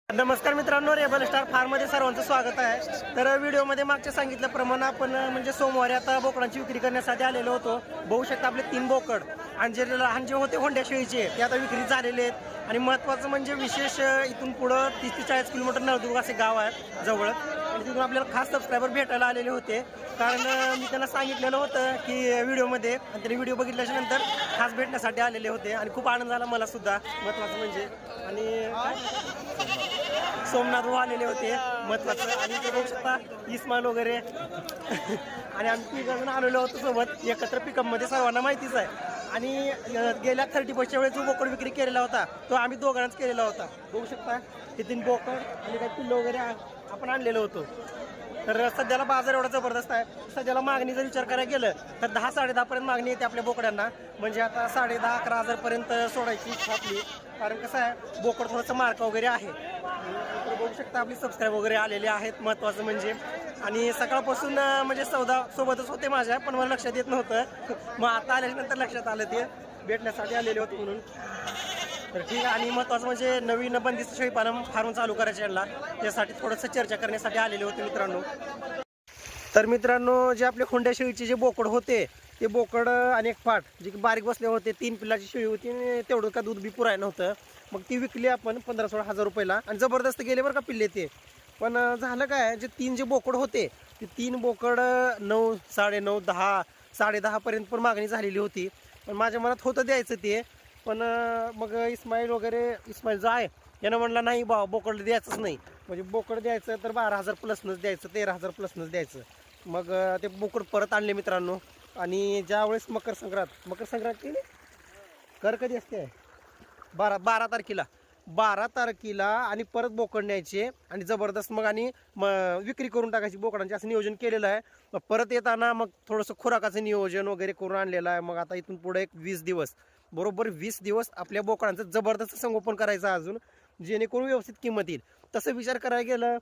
नमस्कार मित्रांनो, rebel star फार्ममध्ये सर्वांचं स्वागत आहे। तर व्हिडिओमध्ये मागच्या सांगितल्याप्रमाणे आपण म्हणजे सोमवारी आता बोकडांची विक्री करण्यासाठी आलेलो होतो। बघू शकता आपले 3 बोकड आणि जे होते होंड्या शेळीचे ते आता विक्री झालेले आहेत। आणि महत्त्वाचं म्हणजे विशेष इथून पुढं 30 ते 40 किलोमीटर नळदुर्ग असे गाव आहे जवळ, आणि तिथून आपल्याला खास सबस्क्रायबर भेटायला आलेले होते। कारण मी त्यांना सांगितलेलं होतं की व्हिडिओमध्ये, आणि त्यांनी व्हिडिओ बघितल्यानंतर खास भेटण्यासाठी आलेले होते आणि खूप आनंद झाला मला सुद्धा। महत्त्वाचं म्हणजे आणि सोमनाथ आलेले होते महत्वाचं, आणि ते बघू शकता इस्माईल वगैरे आणि आम्ही 3 जण आलेलो होतो सोबत एकत्र पिकअपमध्ये, सर्वांना माहितीच आहे। आणि गेल्या 31च्या वेळेस जो बोकड विक्री केलेला होता तो आम्ही दोघांनाच केलेला होता। बघू शकता हे 3 बोकड आणि काही पिल्लं वगैरे आपण आणलेलो होतो। तर सध्याला बाजार एवढा जबरदस्त आहे, सध्याला मागणी जर विचार करायला गेलं तर 10-10.5 पर्यंत मागणी येते आपल्या बोकड्यांना। म्हणजे आता 10.5-11 हजारपर्यंत सोडायची इच्छा आपली, कारण कसं आहे बोकड थोडंसं मार्क वगैरे आहे। तर बघू शकता आपली सबस्क्राईब वगैरे आलेले आहेत महत्त्वाचं म्हणजे। आणि सकाळपासून म्हणजे सौदा सोबतच होते माझ्या, पण मला लक्षात येत नव्हतं, मग आता आल्यानंतर लक्षात आलं ते भेटण्यासाठी आलेले होते म्हणून। तर ठीक आहे, आणि महत्त्वाचं म्हणजे नवीन बंदिस्त शेळी पालन फार्म चालू करायचे यांना, त्यासाठी थोडंसं चर्चा करण्यासाठी आलेले होते मित्रांनो। तर मित्रांनो, जे आपले खोंड्या शेळीचे जे बोकड होते ते बोकड आणि एक फाट जे बारीक बसले होते, 3 पिल्लाची शेळी होती, तेवढं का दूध बी पुराय नव्हतं, मग ती विकली आपण 15-16 हजार रुपयाला, आणि जबरदस्त गेले बरं का पिल्ले ते। पण झालं काय, जे 3 जे बोकड होते ते 3 बोकड 9, 9.5, 10, 10.5 पर्यंत पण मागणी झालेली होती। पण माझ्या मनात होतं द्यायचं ते, पण मग इस्माईल जो आहे यानं म्हणला नाही बा, बोकड द्यायचंच नाही, म्हणजे बोकड द्यायचं तर 12,000 प्लसनंच द्यायचं, 13,000 प्लसनंच द्यायचं। मग ते बोकड परत आणले मित्रांनो। आणि ज्यावेळेस मकर संक्रांत कर कधी असते 12 तारखेला आणि परत बोकड न्यायचे आणि जबरदस्त मग आणि विक्री करून टाकायची बोकडांची, असं नियोजन केलेलं आहे। मग परत येताना मग थोडंसं खुराकाचं नियोजन वगैरे करून आणलेलं आहे। मग आता इथून पुढे एक 20 दिवस, बरोबर 20 दिवस आपल्या बोकडांचं जबरदस्त संगोपन करायचं अजून, जेणेकरून व्यवस्थित किंमत येईल। तसं विचार करायला गेलं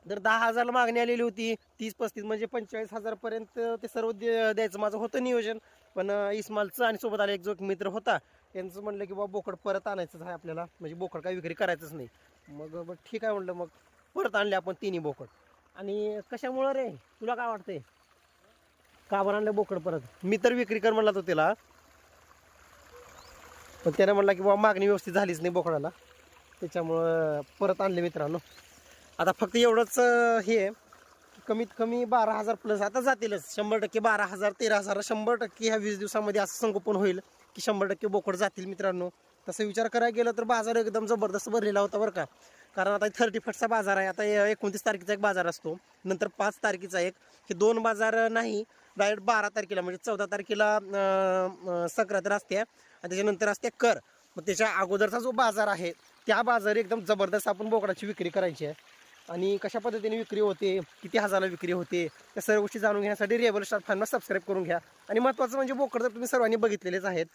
तर 10,000ला मागणी आलेली होती, 30-35 म्हणजे 45,000 पर्यंत ते सर्व द्यायचं माझं होतं नियोजन। पण इस्माईलचं आणि सोबत आले एक जो मित्र होता त्यांचं म्हणलं की बाबा बोकड परत आणायचंच आहे आपल्याला, म्हणजे बोकड काही विक्री करायचंच नाही। मग ठीक आहे म्हणलं, मग परत आणले आपण 3 बोकड। आणि कशामुळं रे, तुला काय वाटतंय का बरं आणलं बोकड परत? मी तर विक्री कर म्हणला तो त्याला, पण त्याने म्हणला की बाबा मागणी व्यवस्थित झालीच नाही बोकडाला, त्याच्यामुळं परत आणले मित्रांनो। आता फक्त एवढंच हे कमीत कमी 12,000 प्लस आता जातीलच 100%, 12,000 13,000 100% ह्या 20 दिवसामध्ये असं संगोपन होईल की 100% बोकड जातील मित्रांनो। तसं विचार करायला गेलं तर बाजार एकदम जबरदस्त भरलेला होता बरं का, कारण आता 31चा बाजार आहे, आता 29 तारखेचा एक बाजार असतो, नंतर 5 तारखेचा एक, हे 2 बाजार नाही, डायरेक्ट 12 तारखेला म्हणजे 14 तारखेला संक्रांत असते आणि त्याच्यानंतर असते कर। मग त्याच्या अगोदरचा जो बाजार आहे त्या बाजारी एकदम जबरदस्त आपण बोकडाची विक्री करायची आहे। आणि कशा पद्धतीने विक्री होते, किती हजाराला विक्री होते, त्या सर्व गोष्टी जाणून घेण्यासाठी रेबल स्टार फार्मला सबस्क्राईब करून घ्या। आणि महत्त्वाचं म्हणजे बोकड तर तुम्ही सर्वांनी बघितलेलेच आहेत।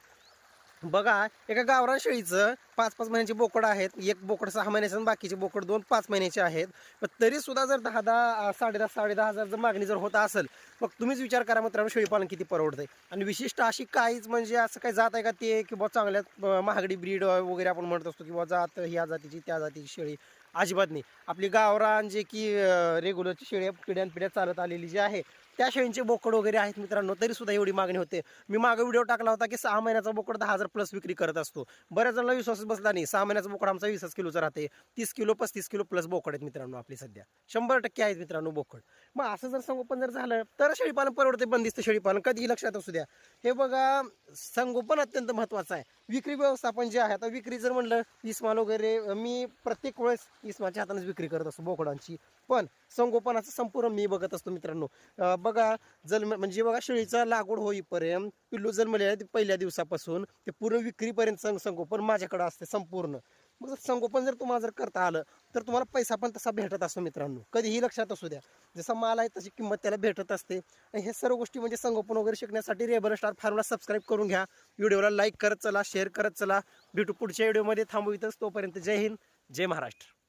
बघा, एका गावरान शेळीचं 5-5 महिन्याचे बोकड आहेत, एक बोकड 6 महिन्याचं आणि बाकीचे बोकड 2-5 महिन्याचे आहेत। पण तरी सुद्धा जर 10-10, 10.5 हजार जर मागणी जर होत असेल, मग तुम्हीच विचार करा मित्रांनो शेळीपालन किती परवडतंय। आणि विशिष्ट अशी काहीच म्हणजे असं काही जात आहे का ते की बाबा चांगल्या महागडी ब्रीड वगैरे आपण म्हणत असतो किंवा जात ह्या जातीची त्या जातीची शेळी, अजिबात नाही। आपली गावरान जे की रेग्युलरची शेळी पिढ्यानपिढ्या चालत आलेली जी आहे त्या शेळींचे बोकड वगैरे आहेत मित्रांनो, तरी सुद्धा एवढी मागणी होते। मी मागे व्हिडिओ टाकला होता की 6 महिन्याचा बोकड 10,000 प्लस विक्री करत असतो, बऱ्याच जणांना विश्वास बसला नाही। 6 महिन्याचा बोकड आमचा 20 किलोचा राहते, 30 किलो 35 किलो प्लस बोकड आहेत मित्रांनो आपली सध्या 100% आहेत मित्रांनो बोकड। मग असं जर संगोपन जर झालं तर शेळीपालन परवडते, बंदिस्त शेळीपालन कधीही लक्षात असू द्या। हे बघा, संगोपन अत्यंत महत्त्वाचं आहे, विक्री व्यवस्थापन जे आहे। आता विक्री जर म्हणलं इस्माईल वगैरे, मी प्रत्येक वेळेस इस्माईलच्या हातानेच विक्री करत असतो बोकडांची, पण संगोपनाचं संपूर्ण मी बघत असतो मित्रांनो। बघा, जन्म म्हणजे बघा शेळीचा लागवड होईपर्यंत पिल्लू जन्मले आहे पहिल्या दिवसापासून ते पूर्ण विक्रीपर्यंत संगोपन माझ्याकडे असते संपूर्ण। मग संगोपन जर तुम्हाला जर करता आलं तर तुम्हाला पैसा पण तसा भेटत असतो मित्रांनो, कधीही लक्षात असू द्या। जसा माल आहे तशी किंमत त्याला भेटत असते। आणि हे सर्व गोष्टी म्हणजे संगोपन वगैरे शिकण्यासाठी रेबल स्टार फार्मला सबस्क्राईब करून घ्या, व्हिडिओला लाईक करत चला, शेअर करत चला। भेटू पुढच्या व्हिडिओमध्ये, थांबू इथंच, तोपर्यंत जय हिंद, जय महाराष्ट्र।